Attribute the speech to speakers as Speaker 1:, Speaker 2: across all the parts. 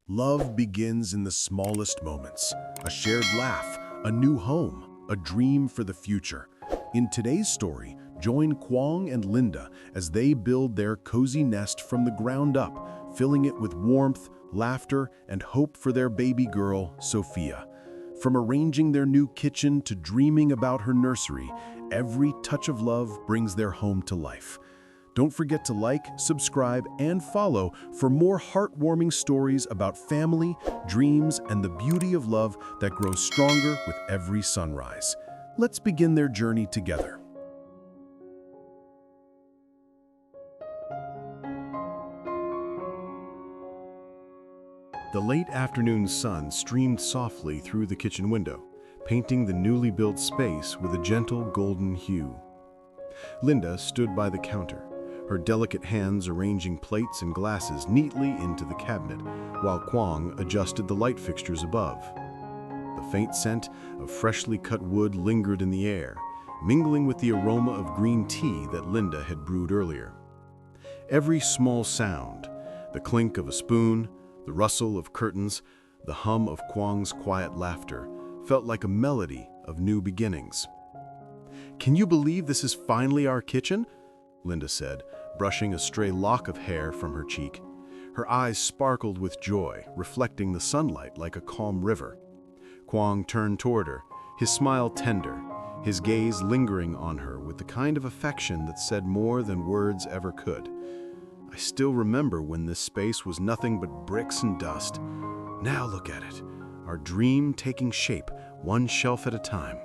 Speaker 1: Love begins in the smallest moments. A shared laugh, a new home, a dream for the future. In today's story, join Quang and Linda as they build their cozy nest from the ground up, filling it with warmth, laughter, and hope for their baby girl, Sophia. From arranging their new kitchen to dreaming about her nursery, every touch of love brings their home to life. Don't forget to like, subscribe, and follow for more heartwarming stories about family, dreams, and the beauty of love that grows stronger with every sunrise. Let's begin their journey together. The late afternoon sun streamed softly through the kitchen window, painting the newly built space with a gentle golden hue. Linda stood by the counter, her delicate hands arranging plates and glasses neatly into the cabinet, while Quang adjusted the light fixtures above. The faint scent of freshly cut wood lingered in the air, mingling with the aroma of green tea that Linda had brewed earlier. Every small sound, the clink of a spoon, the rustle of curtains, the hum of Quang's quiet laughter, felt like a melody of new beginnings. "Can you believe this is finally our kitchen?" Linda said, brushing a stray lock of hair from her cheek. Her eyes sparkled with joy, reflecting the sunlight like a calm river. Quang turned toward her, his smile tender, his gaze lingering on her with the kind of affection that said more than words ever could. "I still remember when this space was nothing but bricks and dust. Now look at it, our dream taking shape, one shelf at a time."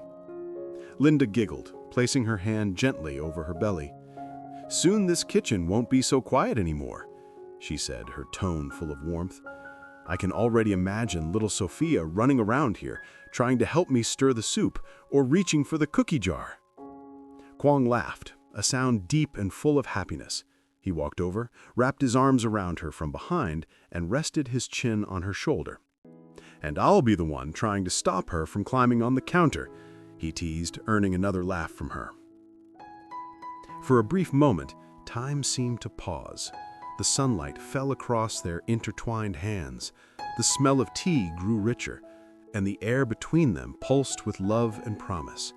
Speaker 1: Linda giggled, placing her hand gently over her belly. "Soon this kitchen won't be so quiet anymore," she said, her tone full of warmth. "I can already imagine little Sophia running around here, trying to help me stir the soup or reaching for the cookie jar." Quang laughed, a sound deep and full of happiness. He walked over, wrapped his arms around her from behind, and rested his chin on her shoulder. "And I'll be the one trying to stop her from climbing on the counter," he teased, earning another laugh from her. For a brief moment, time seemed to pause. The sunlight fell across their intertwined hands. The smell of tea grew richer, and the air between them pulsed with love and promise.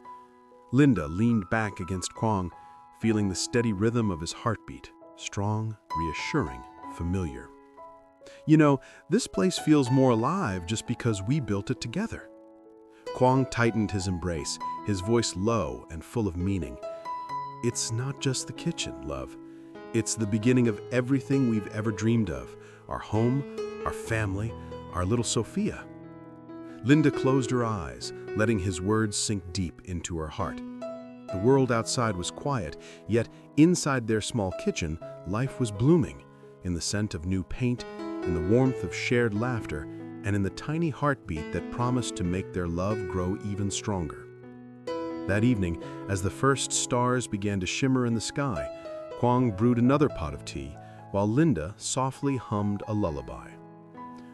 Speaker 1: Linda leaned back against Quang, feeling the steady rhythm of his heartbeat, strong, reassuring, familiar. "You know, this place feels more alive just because we built it together." Quang tightened his embrace, his voice low and full of meaning. "It's not just the kitchen, love. It's the beginning of everything we've ever dreamed of. Our home, our family, our little Sophia." Linda closed her eyes, letting his words sink deep into her heart. The world outside was quiet, yet inside their small kitchen, life was blooming, in the scent of new paint, in the warmth of shared laughter, and in the tiny heartbeat that promised to make their love grow even stronger. That evening, as the first stars began to shimmer in the sky, Quang brewed another pot of tea, while Linda softly hummed a lullaby.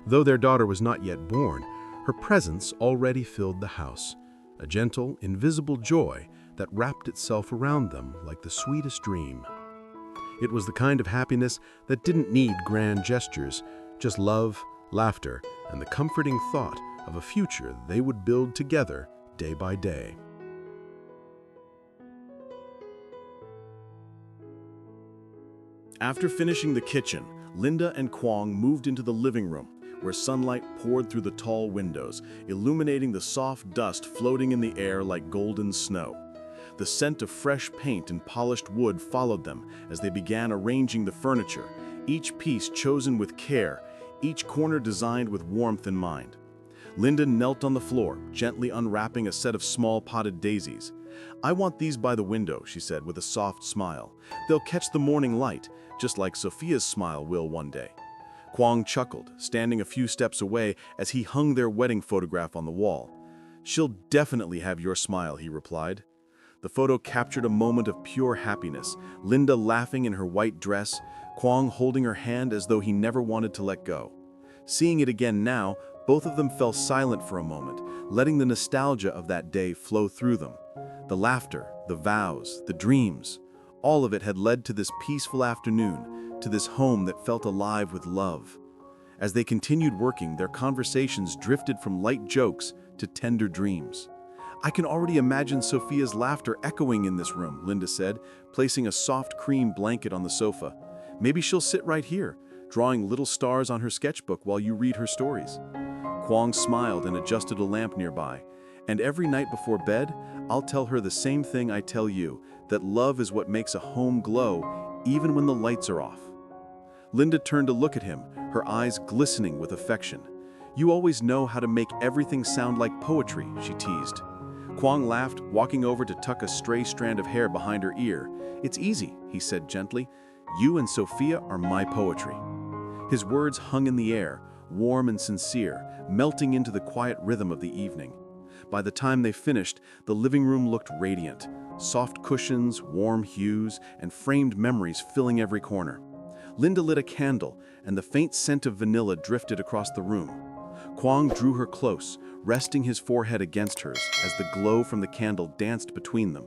Speaker 1: Though their daughter was not yet born, her presence already filled the house, a gentle, invisible joy that wrapped itself around them like the sweetest dream. It was the kind of happiness that didn't need grand gestures, just love, laughter, and the comforting thought of a future they would build together day by day. After finishing the kitchen, Linda and Quang moved into the living room, where sunlight poured through the tall windows, illuminating the soft dust floating in the air like golden snow. The scent of fresh paint and polished wood followed them as they began arranging the furniture, each piece chosen with care, each corner designed with warmth in mind. Linda knelt on the floor, gently unwrapping a set of small potted daisies. "I want these by the window," she said with a soft smile. "They'll catch the morning light, just like Sophia's smile will one day." Quang chuckled, standing a few steps away as he hung their wedding photograph on the wall. "She'll definitely have your smile," he replied. The photo captured a moment of pure happiness, Linda laughing in her white dress, Quang holding her hand as though he never wanted to let go. Seeing it again now, both of them fell silent for a moment, letting the nostalgia of that day flow through them. The laughter, the vows, the dreams, all of it had led to this peaceful afternoon, to this home that felt alive with love. As they continued working, their conversations drifted from light jokes to tender dreams. "I can already imagine Sophia's laughter echoing in this room," Linda said, placing a soft cream blanket on the sofa. "Maybe she'll sit right here, drawing little stars on her sketchbook while you read her stories." Quang smiled and adjusted a lamp nearby. "And every night before bed, I'll tell her the same thing I tell you, that love is what makes a home glow, even when the lights are off." Linda turned to look at him, her eyes glistening with affection. "You always know how to make everything sound like poetry," she teased. Quang laughed, walking over to tuck a stray strand of hair behind her ear. "It's easy," he said gently. "You and Sophia are my poetry." His words hung in the air, warm and sincere, melting into the quiet rhythm of the evening. By the time they finished, the living room looked radiant. Soft cushions, warm hues, and framed memories filling every corner. Linda lit a candle, and the faint scent of vanilla drifted across the room. Quang drew her close, resting his forehead against hers as the glow from the candle danced between them.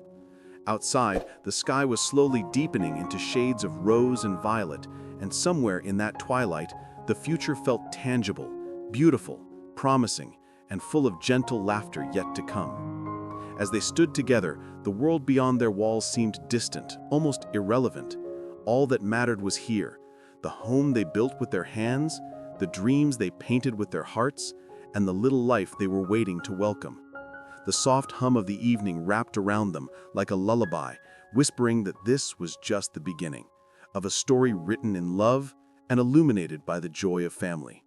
Speaker 1: Outside, the sky was slowly deepening into shades of rose and violet, and somewhere in that twilight, the future felt tangible, beautiful, promising, and full of gentle laughter yet to come. As they stood together, the world beyond their walls seemed distant, almost irrelevant. All that mattered was here, the home they built with their hands, the dreams they painted with their hearts, and the little life they were waiting to welcome. The soft hum of the evening wrapped around them like a lullaby, whispering that this was just the beginning of a story written in love and illuminated by the joy of family.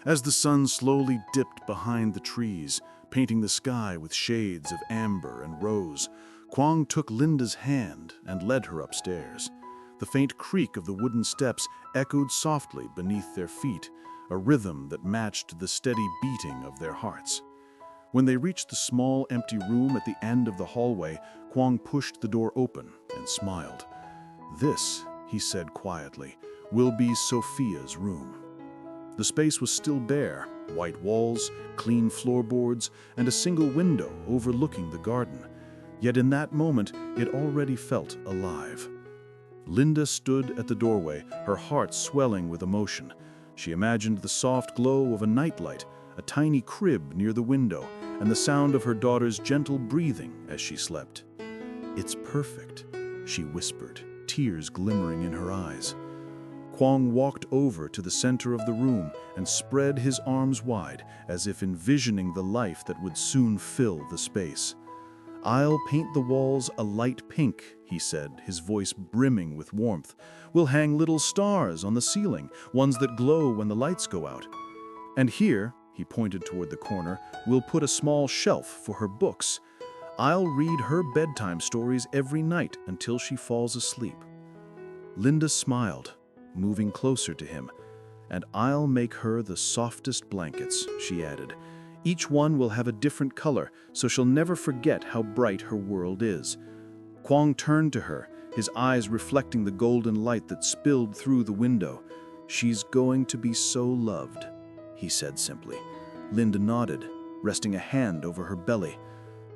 Speaker 1: As the sun slowly dipped behind the trees, painting the sky with shades of amber and rose, Quang took Linda's hand and led her upstairs. The faint creak of the wooden steps echoed softly beneath their feet, a rhythm that matched the steady beating of their hearts. When they reached the small, empty room at the end of the hallway, Quang pushed the door open and smiled. "This," he said quietly, "will be Sophia's room." The space was still bare, white walls, clean floorboards, and a single window overlooking the garden. Yet in that moment, it already felt alive. Linda stood at the doorway, her heart swelling with emotion. She imagined the soft glow of a nightlight, a tiny crib near the window, and the sound of her daughter's gentle breathing as she slept. "It's perfect," she whispered, tears glimmering in her eyes. Quang walked over to the center of the room and spread his arms wide, as if envisioning the life that would soon fill the space. "I'll paint the walls a light pink," he said, his voice brimming with warmth. "We'll hang little stars on the ceiling, ones that glow when the lights go out. And here," he pointed toward the corner, "we'll put a small shelf for her books. I'll read her bedtime stories every night until she falls asleep." Linda smiled, moving closer to him. "And I'll make her the softest blankets," she added. "Each one will have a different color, so she'll never forget how bright her world is." Quang turned to her, his eyes reflecting the golden light that spilled through the window. "She's going to be so loved," he said simply. Linda nodded, resting a hand over her belly.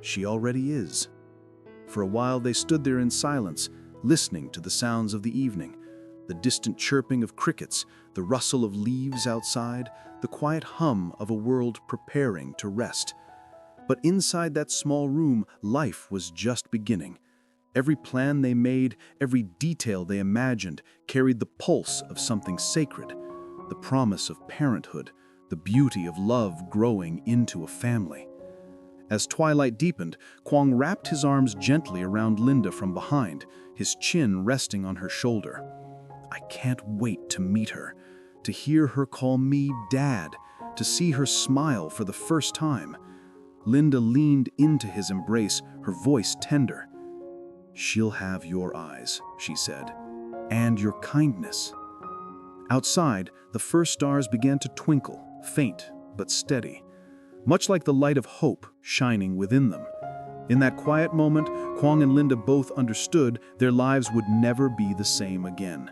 Speaker 1: "She already is." For a while they stood there in silence, listening to the sounds of the evening. The distant chirping of crickets, the rustle of leaves outside, the quiet hum of a world preparing to rest. But inside that small room, life was just beginning. Every plan they made, every detail they imagined, carried the pulse of something sacred, the promise of parenthood, the beauty of love growing into a family. As twilight deepened, Quang wrapped his arms gently around Linda from behind, his chin resting on her shoulder. "I can't wait to meet her, to hear her call me Dad, to see her smile for the first time." Linda leaned into his embrace, her voice tender. "She'll have your eyes," she said, "and your kindness." Outside, the first stars began to twinkle, faint but steady, much like the light of hope shining within them. In that quiet moment, Quang and Linda both understood their lives would never be the same again.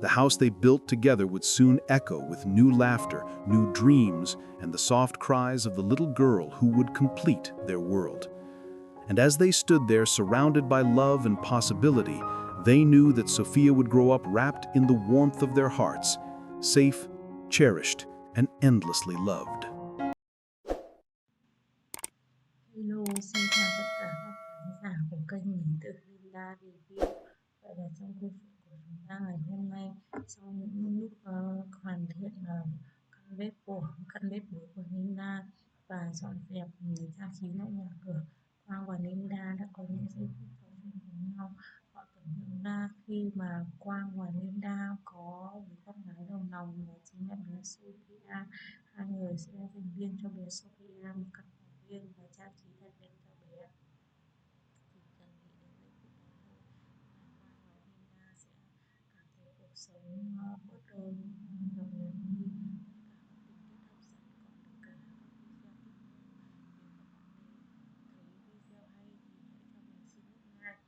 Speaker 1: The house they built together would soon echo with new laughter, new dreams, and the soft cries of the little girl who would complete their world. And as they stood there surrounded by love and possibility, they knew that Sophia would grow up wrapped in the warmth of their hearts, safe, cherished, and endlessly loved.
Speaker 2: Hello, xin chào tất cả các khán giả của kênh Mình Tự Villa Review. Vậy là trong câu chuyện của chúng ta ngày hôm nay, sau những lúc hoàn thiện căn bếp mới của Nina và dọn dẹp trang trí lại nhà cửa, Quang và Linda đã có những giây phút trò chuyện với nhau. Họ tưởng tượng ra khi mà Quang và Linda có đứa con gái đầu lòng, đó chính là bé Sophia. Hai người sẽ dành riêng cho bé Sophia một căn phòng riêng và trang trí thật đẹp cho bé. Chỉ cần nghĩ đến giây phút đó thôi là Quang và Linda sẽ cảm thấy cuộc sống bớt nhọc nhằn đi. Tất cả các tình tiết hấp dẫn còn được kể ở các video tiếp theo. Nếu các bạn thấy video hay thì hãy cho mình xin like,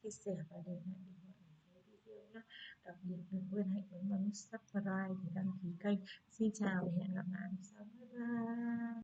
Speaker 2: chia sẻ và để lại bình luận ở dưới video nhé. Đặc biệt đừng quên hãy bấm subscribe để đăng ký kênh. Xin chào và hẹn gặp lại sau. Bye bye.